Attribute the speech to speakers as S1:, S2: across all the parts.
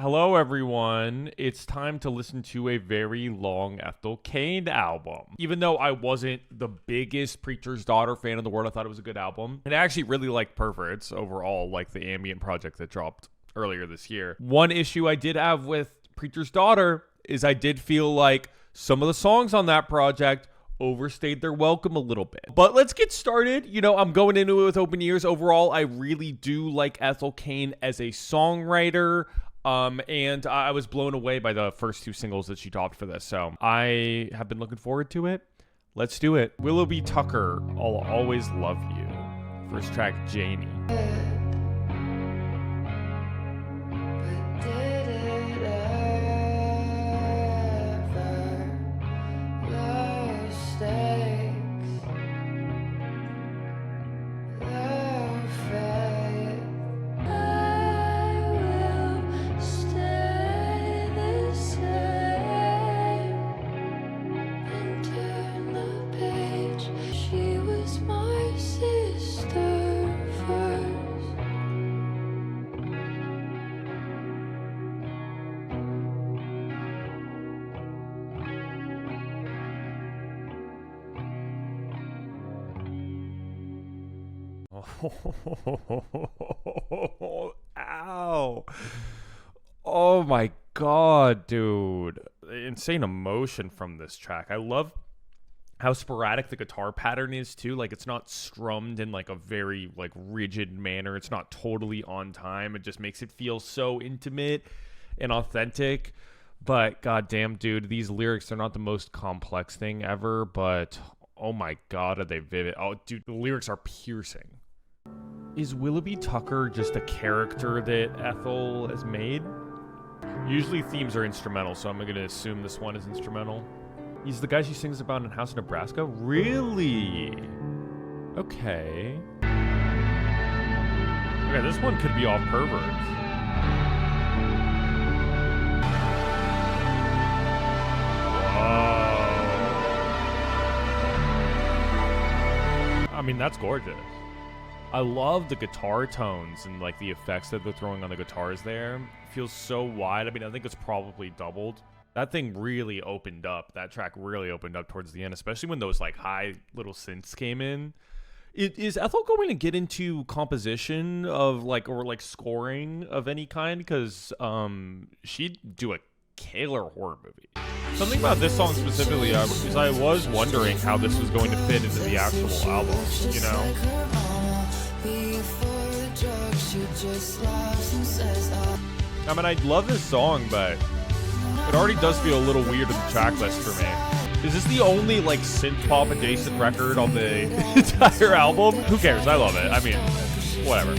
S1: Hello, everyone. It's time to listen to a very long Ethel Cain album. Even though I wasn't the biggest Preacher's Daughter fan in the world, I thought it was a good album. And I actually really liked Perverts overall, like the Ambient project that dropped earlier this year. One issue I did have with Preacher's Daughter is I did feel like some of the songs on that project overstayed their welcome a little bit. But let's get started. You know, I'm going into it with open ears. Overall, I really do like Ethel Cain as a songwriter. And I was blown away by the first two singles that she dropped for this. So I have been looking forward to it. Let's do it. Willoughby Tucker, I'll Always Love You. First track, Janie. Ow. Oh my god, dude. Insane emotion from this track. I love how sporadic the guitar pattern is too. Like, it's not strummed in like a very like rigid manner. It's not totally on time. It just makes it feel so intimate and authentic. But goddamn, dude, these lyrics, they're not the most complex thing ever, but oh my god, are they vivid. Oh dude, the lyrics are piercing. Is Willoughby Tucker just a character that Ethel has made? Usually themes are instrumental, so I'm going to assume this one is instrumental. He's the guy she sings about in House, Nebraska? Really? Okay. Okay, this one could be off Perverts. Whoa. I mean, that's gorgeous. I love the guitar tones and like the effects that they're throwing on the guitars there. It feels so wide. I mean, I think it's probably doubled. That thing really opened up. That track really opened up towards the end, especially when those like high little synths came in. Is Ethel going to get into composition of like, or like scoring of any kind? Because she'd do a killer horror movie. Something about this song specifically is I was wondering how this was going to fit into the actual album, you know? I mean, I love this song, but it already does feel a little weird in the track list for me. Is this the only, like, synth-pop adjacent record on the entire album? Who cares? I love it. I mean, whatever.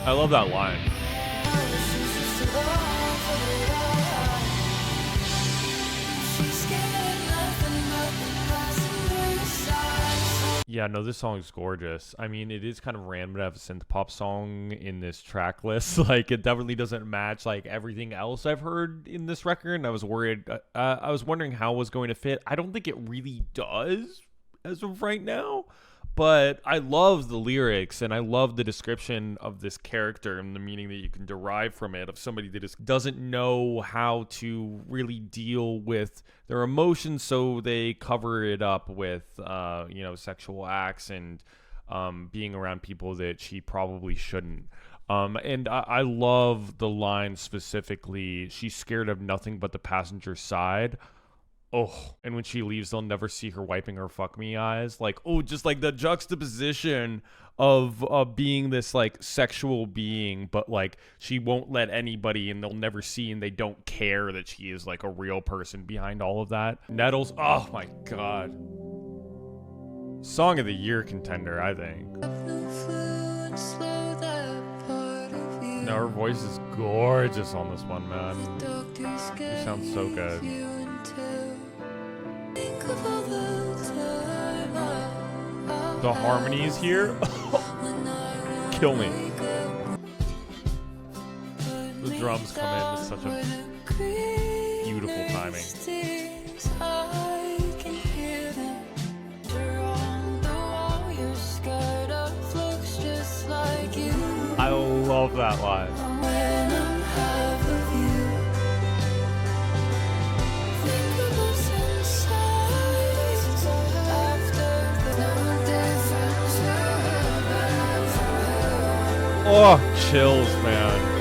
S1: I love that line. Yeah, no, this song is gorgeous. I mean, it is kind of random to have a synth pop song in this track list. Like, it definitely doesn't match like everything else I've heard in this record. And I was worried. I was wondering how it was going to fit. I don't think it really does as of right now. But I love the lyrics and I love the description of this character and the meaning that you can derive from it of somebody that just doesn't know how to really deal with their emotions, so they cover it up with, sexual acts and being around people that she probably shouldn't. And I love the line specifically, she's scared of nothing but the passenger side. Oh, and when she leaves, they'll never see her wiping her fuck me eyes. Like, oh, just like the juxtaposition of being this like sexual being, but like she won't let anybody and they'll never see and they don't care that she is like a real person behind all of that. Nettles, oh my god. Song of the Year contender, I think. No, her voice is gorgeous on this one, man. She sounds so good. The harmonies here kill me. The drums come in with such a beautiful timing. I love that line. Oh, chills, man.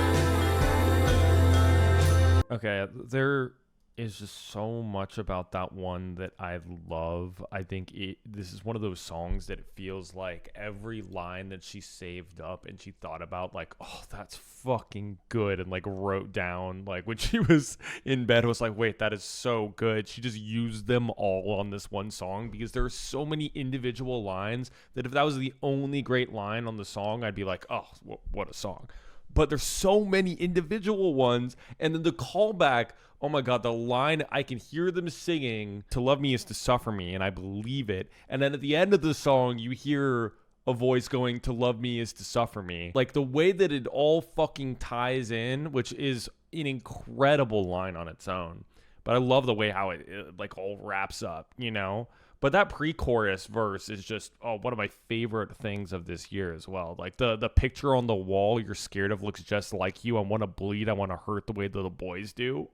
S1: Okay, there is just so much about that one that I love. I think this is one of those songs that it feels like every line that she saved up and she thought about, like, oh, that's fucking good, and like wrote down, like when she was in bed, was like, wait, that is so good. She just used them all on this one song, because there are so many individual lines that if that was the only great line on the song, I'd be like, oh, what a song. But there's so many individual ones, and then the callback, oh my god, the line, I can hear them singing, to love me is to suffer me, and I believe it. And then at the end of the song, you hear a voice going, to love me is to suffer me. Like, the way that it all fucking ties in, which is an incredible line on its own. But I love the way how it like all wraps up, you know? But that pre-chorus verse is just one of my favorite things of this year as well. Like the picture on the wall you're scared of looks just like you. I want to bleed. I want to hurt the way that the boys do.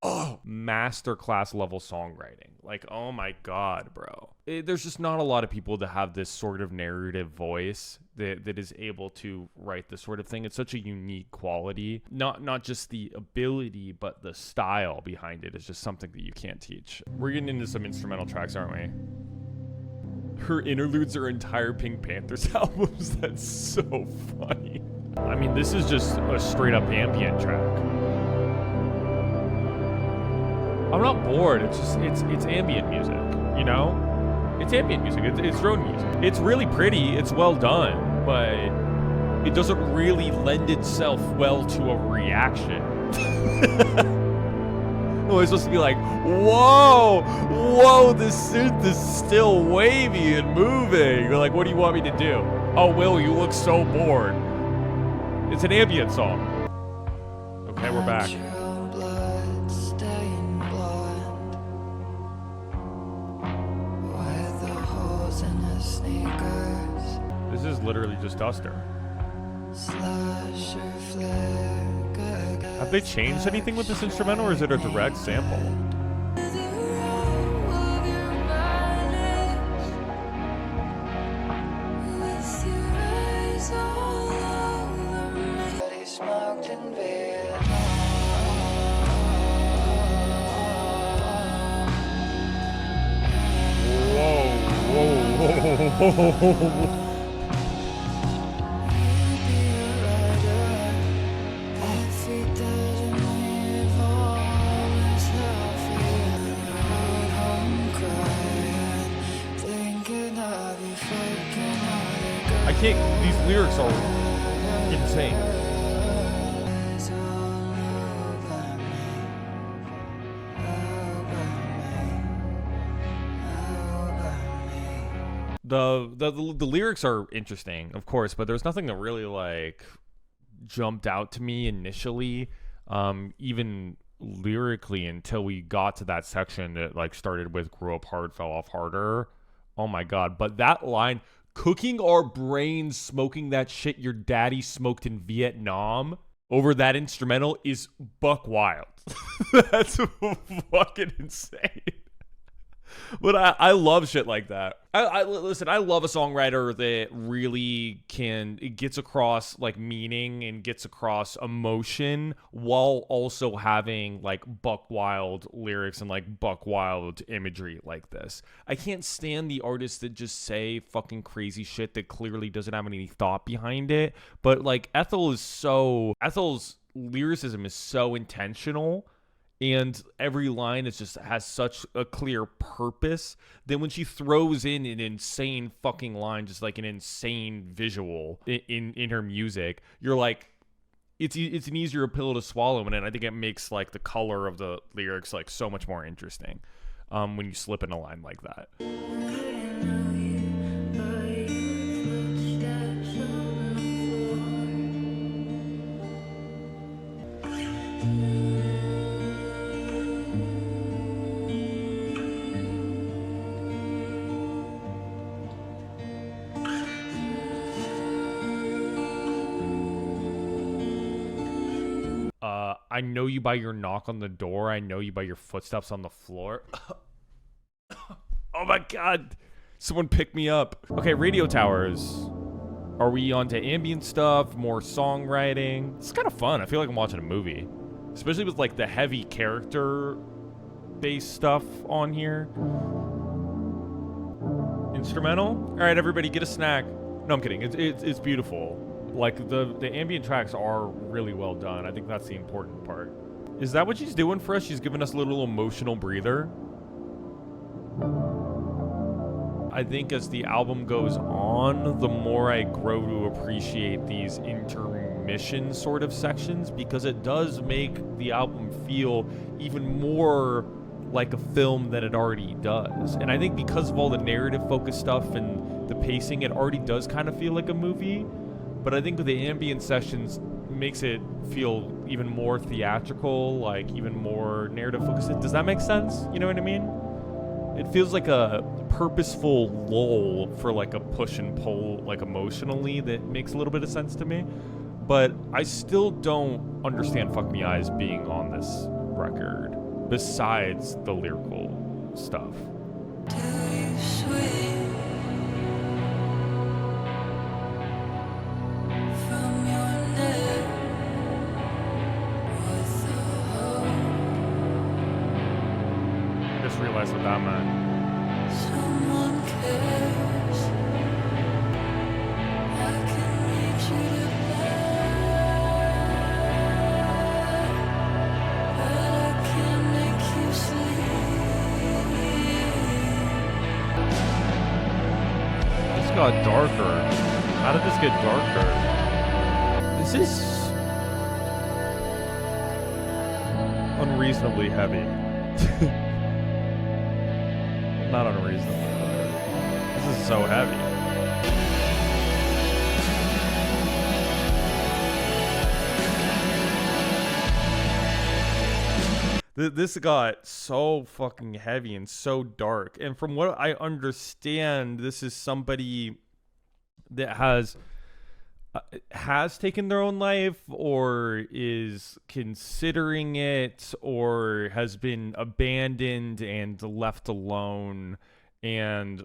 S1: Oh, masterclass level songwriting. Like, oh my god, bro. There's just not a lot of people that have this sort of narrative voice that is able to write this sort of thing. It's such a unique quality. Not just the ability, but the style behind it is just something that you can't teach. We're getting into some instrumental tracks, aren't we? Her interludes are entire Pink Panthers albums. That's so funny. I mean, this is just a straight up ambient track. I'm not bored. It's just it's ambient music, you know? It's ambient music. It's drone music. It's really pretty. It's well done, but it doesn't really lend itself well to a reaction. Well, it's supposed to be like, whoa, this synth is still wavy and moving. You're like, what do you want me to do? Oh, Will, you look so bored. It's an ambient song. Okay, we're back. This is literally just Duster. Have they changed anything with this instrumental, or is it a direct sample? Whoa. I can't, these lyrics are insane. The lyrics are interesting, of course, but there's nothing that really like jumped out to me initially, even lyrically, until we got to that section that like started with grew up hard, fell off harder. Oh my god. But that line, cooking our brains, smoking that shit your daddy smoked in Vietnam, over that instrumental is buck wild. That's fucking insane. But I love shit like that. Listen, I love a songwriter that really it gets across like meaning and gets across emotion while also having like buck wild lyrics and like buck wild imagery like this. I can't stand the artists that just say fucking crazy shit that clearly doesn't have any thought behind it. But like Ethel's lyricism is so intentional. And every line has such a clear purpose. Then when she throws in an insane fucking line, just like an insane visual in her music, you're like, it's an easier pill to swallow, and I think it makes like the color of the lyrics like so much more interesting when you slip in a line like that. I know you by your knock on the door. I know you by your footsteps on the floor. Oh my God. Someone pick me up. Okay, radio towers. Are we on to ambient stuff? More songwriting? It's kind of fun. I feel like I'm watching a movie. Especially with like the heavy character-based stuff on here. Instrumental? All right, everybody, get a snack. No, I'm kidding. It's beautiful. Like the ambient tracks are really well done. I think that's the important part. Is that what she's doing for us? She's giving us a little emotional breather. I think as the album goes on, the more I grow to appreciate these intermission sort of sections, because it does make the album feel even more like a film than it already does. And I think because of all the narrative focused stuff and the pacing, it already does kind of feel like a movie. But I think with the ambient sessions makes it feel even more theatrical, like even more narrative focused. Does that make sense? You know what I mean? It feels like a purposeful lull for like a push and pull, like emotionally, that makes a little bit of sense to me. But I still don't understand Fuck Me Eyes being on this record, besides the lyrical stuff. Just realized what that meant.
S2: Someone cares. I can reach you to bed, but I can't make you sleep.
S1: This got darker. How did this get darker? This is unreasonably heavy. Not unreasonable. This is so heavy. This got so fucking heavy and so dark. And from what I understand, this is somebody that has taken their own life, or is considering it, or has been abandoned and left alone, and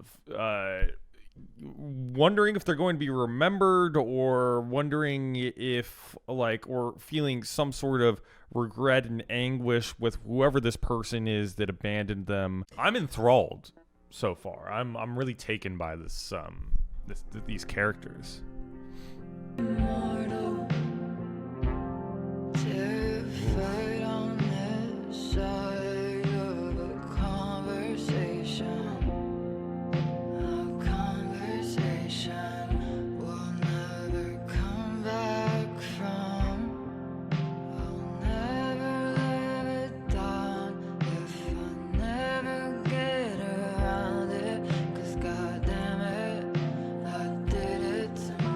S1: wondering if they're going to be remembered, or wondering if like, or feeling some sort of regret and anguish with whoever this person is that abandoned them. I'm enthralled so far. I'm really taken by these characters.
S2: Immortal, terrified on this side of a conversation we'll never come back from. I'll never live it down if I never get around it, 'cause goddamn it, I did it to me.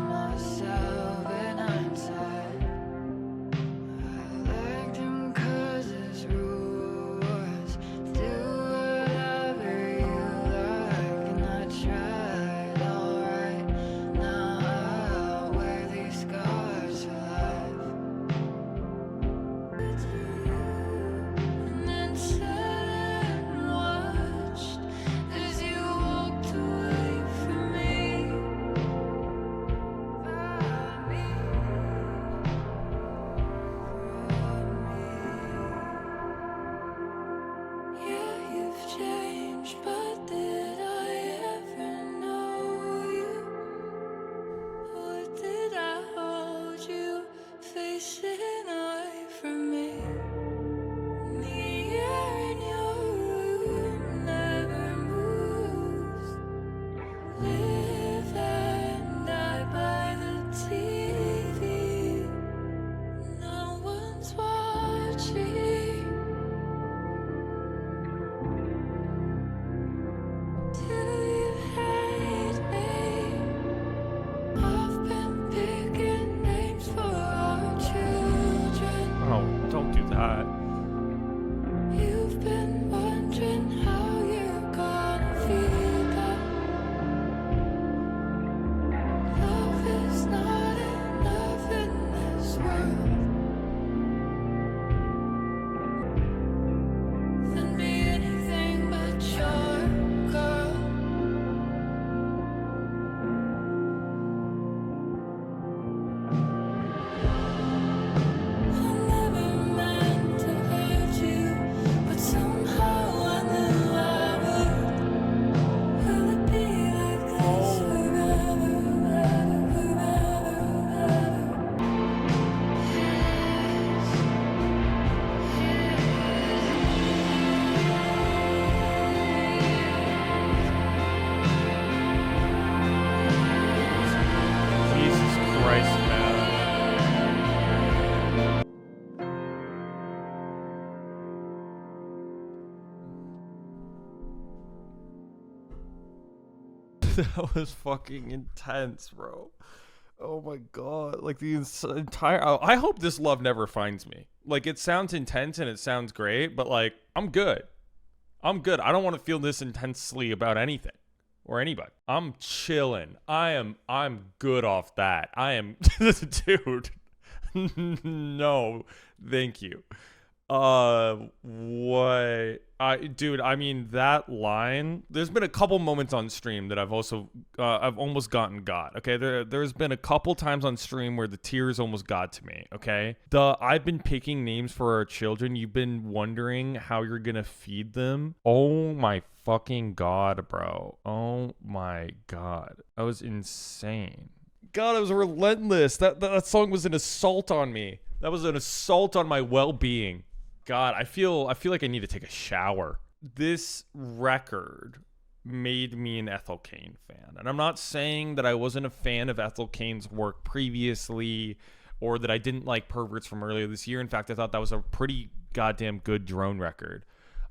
S1: That was fucking intense, bro. Oh my god. Like the entire I hope this love never finds me. Like it sounds intense and it sounds great, but like I'm good. I'm good. I don't want to feel this intensely about anything or anybody. I'm chilling. I'm good off that. I am dude. No, thank you. What I mean that line, there's been a couple moments on stream that I've also I've almost got. Okay, there's been a couple times on stream where the tears almost got to me. Okay, I've been picking names for our children. You've been wondering how you're gonna feed them. Oh my fucking god, bro. Oh my god, that was insane. God, it was relentless. That song was an assault on me. That was an assault on my well-being. God, I feel like I need to take a shower. This record made me an Ethel Cain fan. And I'm not saying that I wasn't a fan of Ethel Cain's work previously or that I didn't like Perverts from earlier this year. In fact, I thought that was a pretty goddamn good drone record.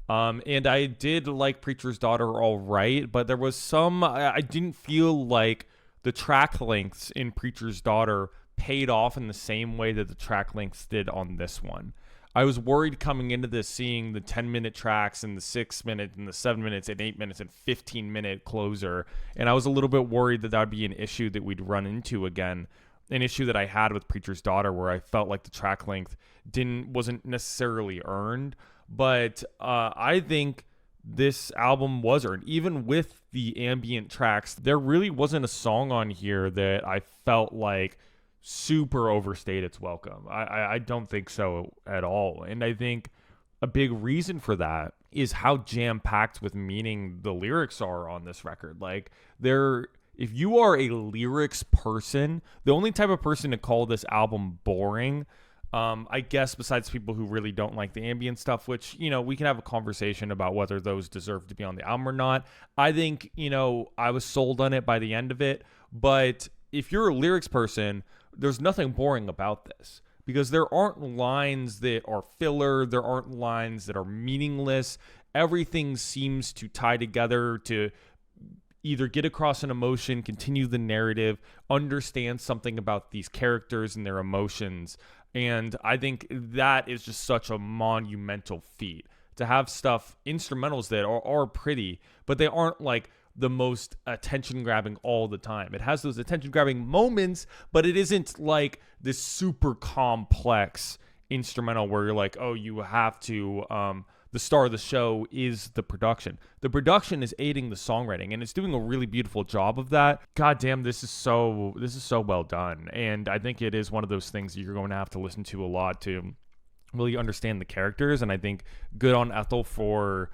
S1: And I did like Preacher's Daughter all right, but there was some I didn't feel like the track lengths in Preacher's Daughter paid off in the same way that the track lengths did on this one. I was worried coming into this, seeing the 10-minute tracks and the 6-minute and the 7 minutes and 8 minutes and 15-minute closer. And I was a little bit worried that would be an issue that we'd run into again. An issue that I had with Preacher's Daughter where I felt like the track length wasn't necessarily earned. But I think this album was earned. Even with the ambient tracks, there really wasn't a song on here that I felt like super overstayed its welcome. I don't think so at all. And I think a big reason for that is how jam-packed with meaning the lyrics are on this record. Like, if you are a lyrics person, the only type of person to call this album boring, I guess besides people who really don't like the ambient stuff, which, you know, we can have a conversation about whether those deserve to be on the album or not. I think, you know, I was sold on it by the end of it. But if you're a lyrics person, there's nothing boring about this because there aren't lines that are filler. There aren't lines that are meaningless. Everything seems to tie together to either get across an emotion, continue the narrative, understand something about these characters and their emotions. And I think that is just such a monumental feat to have stuff, instrumentals that are pretty, but they aren't like the most attention grabbing all the time. It has those attention grabbing moments, but it isn't like this super complex instrumental where you're like, oh, you have to, the star of the show is the production. The production is aiding the songwriting and it's doing a really beautiful job of that. God damn, this is so well done. And I think it is one of those things that you're going to have to listen to a lot to really understand the characters. And I think good on Ethel for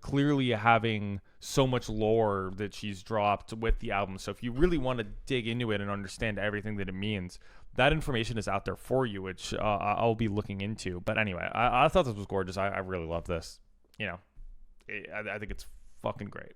S1: clearly having so much lore that she's dropped with the album. So if you really want to dig into it and understand everything that it means, that information is out there for you, which I'll be looking into. But anyway, I thought this was gorgeous. I really love this. You know, I think it's fucking great.